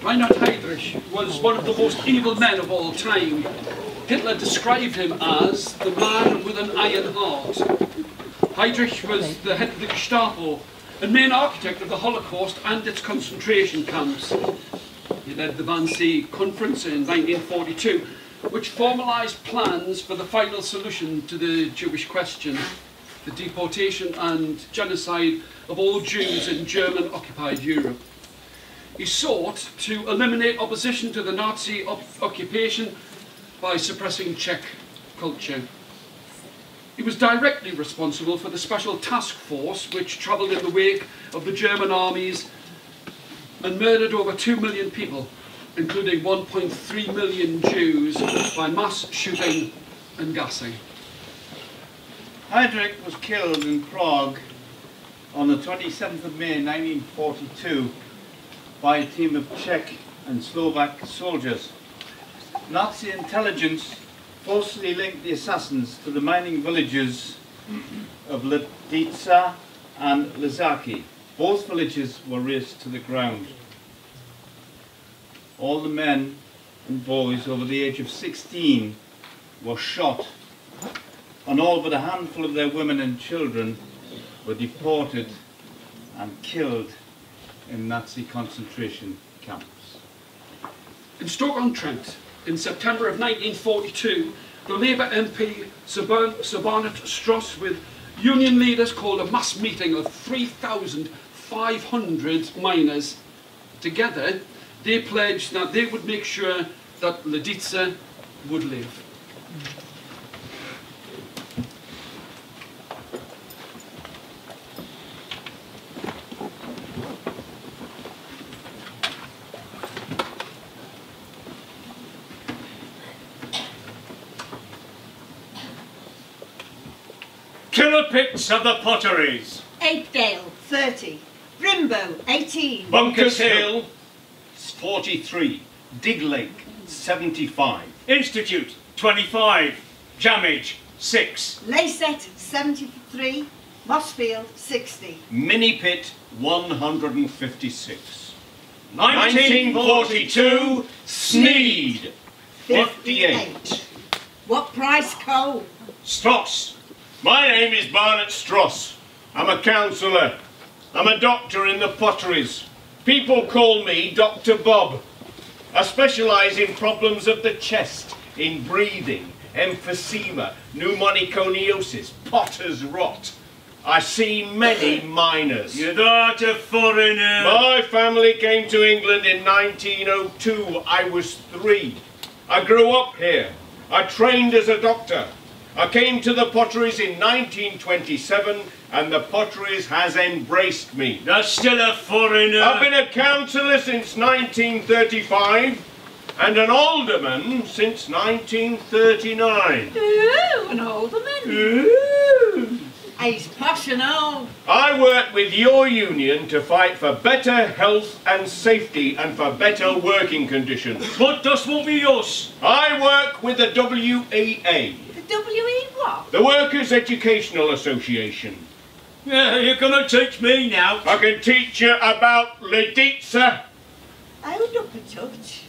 Reinhard Heydrich was one of the most evil men of all time. Hitler described him as the man with an iron heart. Heydrich was the head of the Gestapo and main architect of the Holocaust and its concentration camps. He led the Wannsee Conference in 1942, which formalised plans for the final solution to the Jewish question, the deportation and genocide of all Jews in German-occupied Europe. He sought to eliminate opposition to the Nazi occupation by suppressing Czech culture. He was directly responsible for the special task force which travelled in the wake of the German armies and murdered over 2 million people, including 1.3 million Jews, by mass shooting and gassing. Heydrich was killed in Prague on the 27th of May 1942 by a team of Czech and Slovak soldiers. Nazi intelligence falsely linked the assassins to the mining villages of Lidice and Lizaki. Both villages were razed to the ground. All the men and boys over the age of 16 were shot, and all but a handful of their women and children were deported and killed in Nazi concentration camps. In Stoke-on-Trent, in September of 1942, the Labour MP Sir Barnet Stross with union leaders called a mass meeting of 3,500 miners. Together, they pledged that they would make sure that Lidice would live. Killer pits of the Potteries. Apedale, 30. Brimbo, 18. Bunkers Hill. 43. Dig Lake, 75. Institute, 25. Jamage, 6. Layset, 73. Mossfield, 60. Mini Pit, 156. 1942, Sneed. 58. What price coal? Stross. My name is Barnet Stross. I'm a councillor. I'm a doctor in the Potteries. People call me Dr. Bob. I specialise in problems of the chest, in breathing, emphysema, pneumoconiosis, potter's rot. I see many miners. You're not a foreigner. My family came to England in 1902. I was 3. I grew up here. I trained as a doctor. I came to the Potteries in 1927 and the Potteries has embraced me. That's still a foreigner. I've been a councillor since 1935 and an alderman since 1939. Ooh, an alderman. Ooh. He's posh and old. I work with your union to fight for better health and safety and for better working conditions. But das won't be us. I work with the WEA. W.E. what? The Workers' Educational Association. Yeah, you're gonna teach me now. I can teach you about Lidice. Hold up a touch.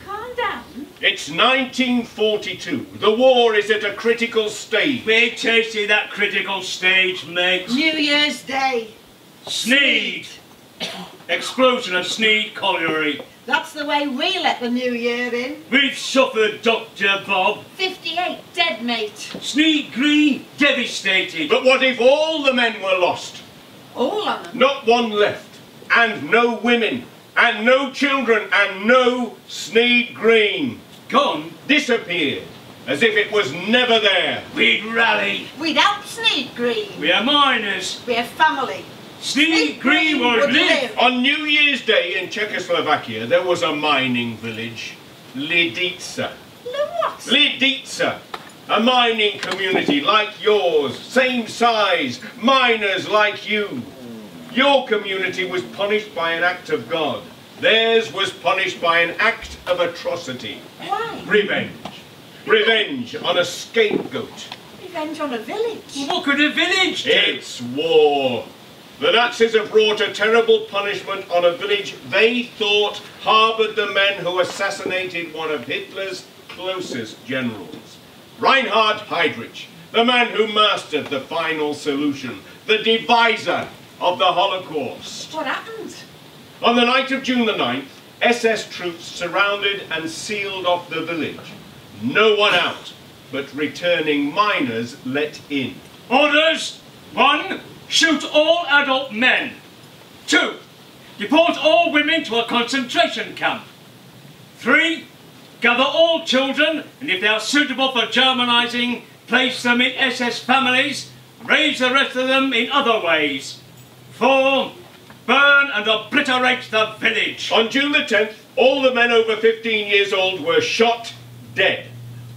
Calm down. It's 1942. The war is at a critical stage. We're tasting that critical stage, mate. New Year's Day. Sneed. Explosion of Sneed Colliery. That's the way we let the new year in. We've suffered, Dr. Bob. 58 dead, mate. Sneed Green, devastated. But what if all the men were lost? All of them. Not one left. And no women. And no children. And no Sneed Green. Gone? Disappeared. As if it was never there. We'd rally. We'd help Sneed Green. We're miners. We're family. Sneed Green would live. On New Year's Day in Czechoslovakia, there was a mining village. Lidice. What? Lidice. A mining community like yours, same size, miners like you. Your community was punished by an act of God. Theirs was punished by an act of atrocity. Why? Revenge. Revenge on a scapegoat. Revenge on a village. Well, what could a village do? It's war. The Nazis have brought a terrible punishment on a village they thought harboured the men who assassinated one of Hitler's closest generals. Reinhard Heydrich, the man who mastered the final solution, the deviser of the Holocaust. What happened? On the night of June the 9th, SS troops surrounded and sealed off the village. No one out, but returning miners let in. Orders. 1. Shoot all adult men. 2. Deport all women to a concentration camp. 3. Gather all children, and if they are suitable for Germanizing, place them in SS families, raise the rest of them in other ways. 4. Burn and obliterate the village. On June the 10th, all the men over 15 years old were shot dead.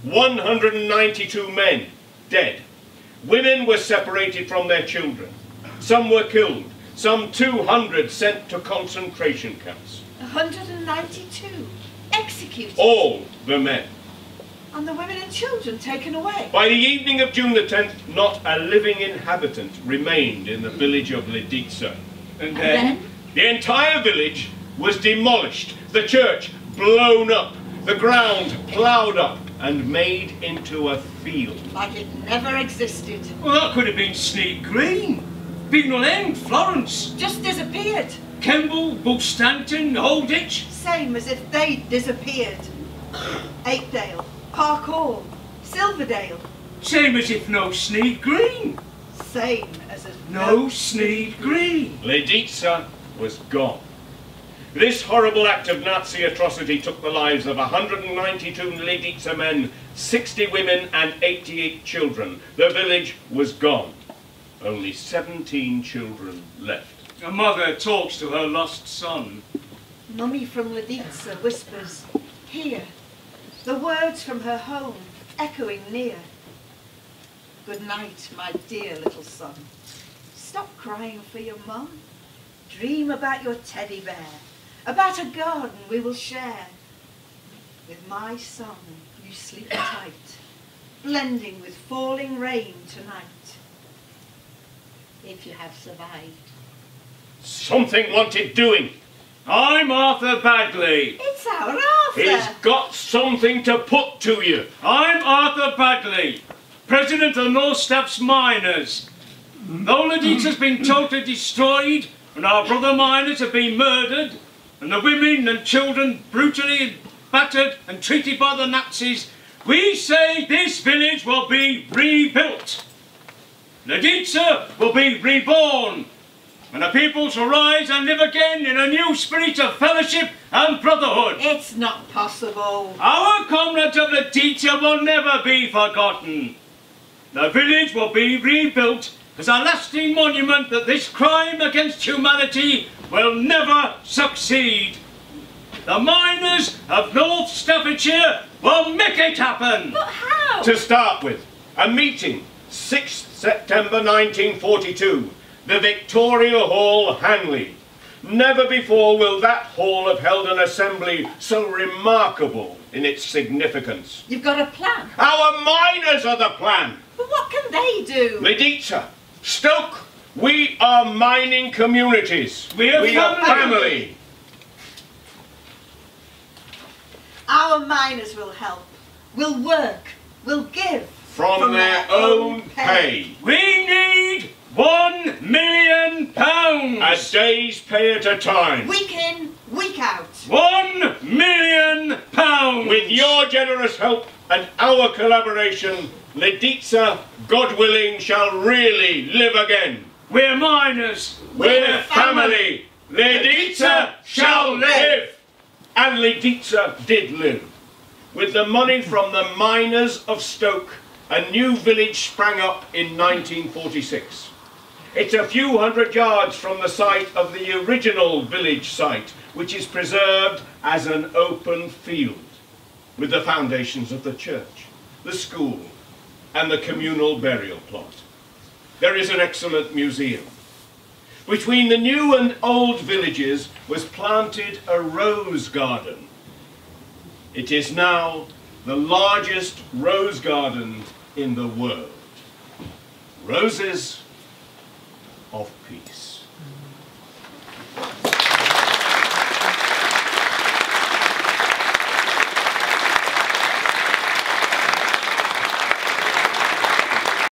192 men dead. Women were separated from their children. Some were killed. Some 200 sent to concentration camps. 192 executed. All the men. And the women and children taken away. By the evening of June the 10th, not a living inhabitant remained in the village of Lidica. And then? The entire village was demolished, the church blown up, the ground ploughed up and made into a field. Like it never existed. Well, that could have been Sneak Green, Bignell End, Florence, Just disappeared. Kemble, Bullstanton, Holditch. Same as if they'd disappeared. Apedale, Park Hall, Silverdale. Same as if no Sneak Green. Same as if No Sneak Green. Lidica was gone. This horrible act of Nazi atrocity took the lives of 192 Lidica men, 60 women and 88 children. The village was gone. Only 17 children left. A mother talks to her lost son. Mummy from Lidica whispers, "Here," the words from her home echoing near. Good night, my dear little son. Stop crying for your mum. Dream about your teddy bear, about a garden we will share. With my song you sleep tight, blending with falling rain tonight. If you have survived. Something wanted doing. I'm Arthur Bagley. It's our Arthur. He's got something to put to you. I'm Arthur Bagley, President of North Staff's Miners. Though Lidica's been totally destroyed, and our brother miners have been murdered, and the women and children brutally battered and treated by the Nazis, we say this village will be rebuilt. Lidica will be reborn, and the people shall rise and live again in a new spirit of fellowship and brotherhood. It's not possible. Our comrades of Lidica will never be forgotten. The village will be rebuilt as a lasting monument that this crime against humanity will never succeed. The miners of North Staffordshire will make it happen. But how? To start with, a meeting, 6th September 1942, the Victoria Hall, Hanley. Never before will that hall have held an assembly so remarkable in its significance. You've got a plan. Our miners are the plan. But what can they do? Lidica, Stoke, we are mining communities. We are family. Our miners will help, will work, will give. From their own pay. We need £1 million. A day's pay at a time. Week in, week out. £1 million. With your generous help and our collaboration, Lidica, God willing, shall really live again. We're miners. We're family. Lidica shall live. And Lidica did live. With the money from the miners of Stoke, a new village sprang up in 1946. It's a few hundred yards from the site of the original village site, which is preserved as an open field, with the foundations of the church, the school, and the communal burial plot. There is an excellent museum. Between the new and old villages was planted a rose garden. It is now the largest rose garden in the world. Roses of peace.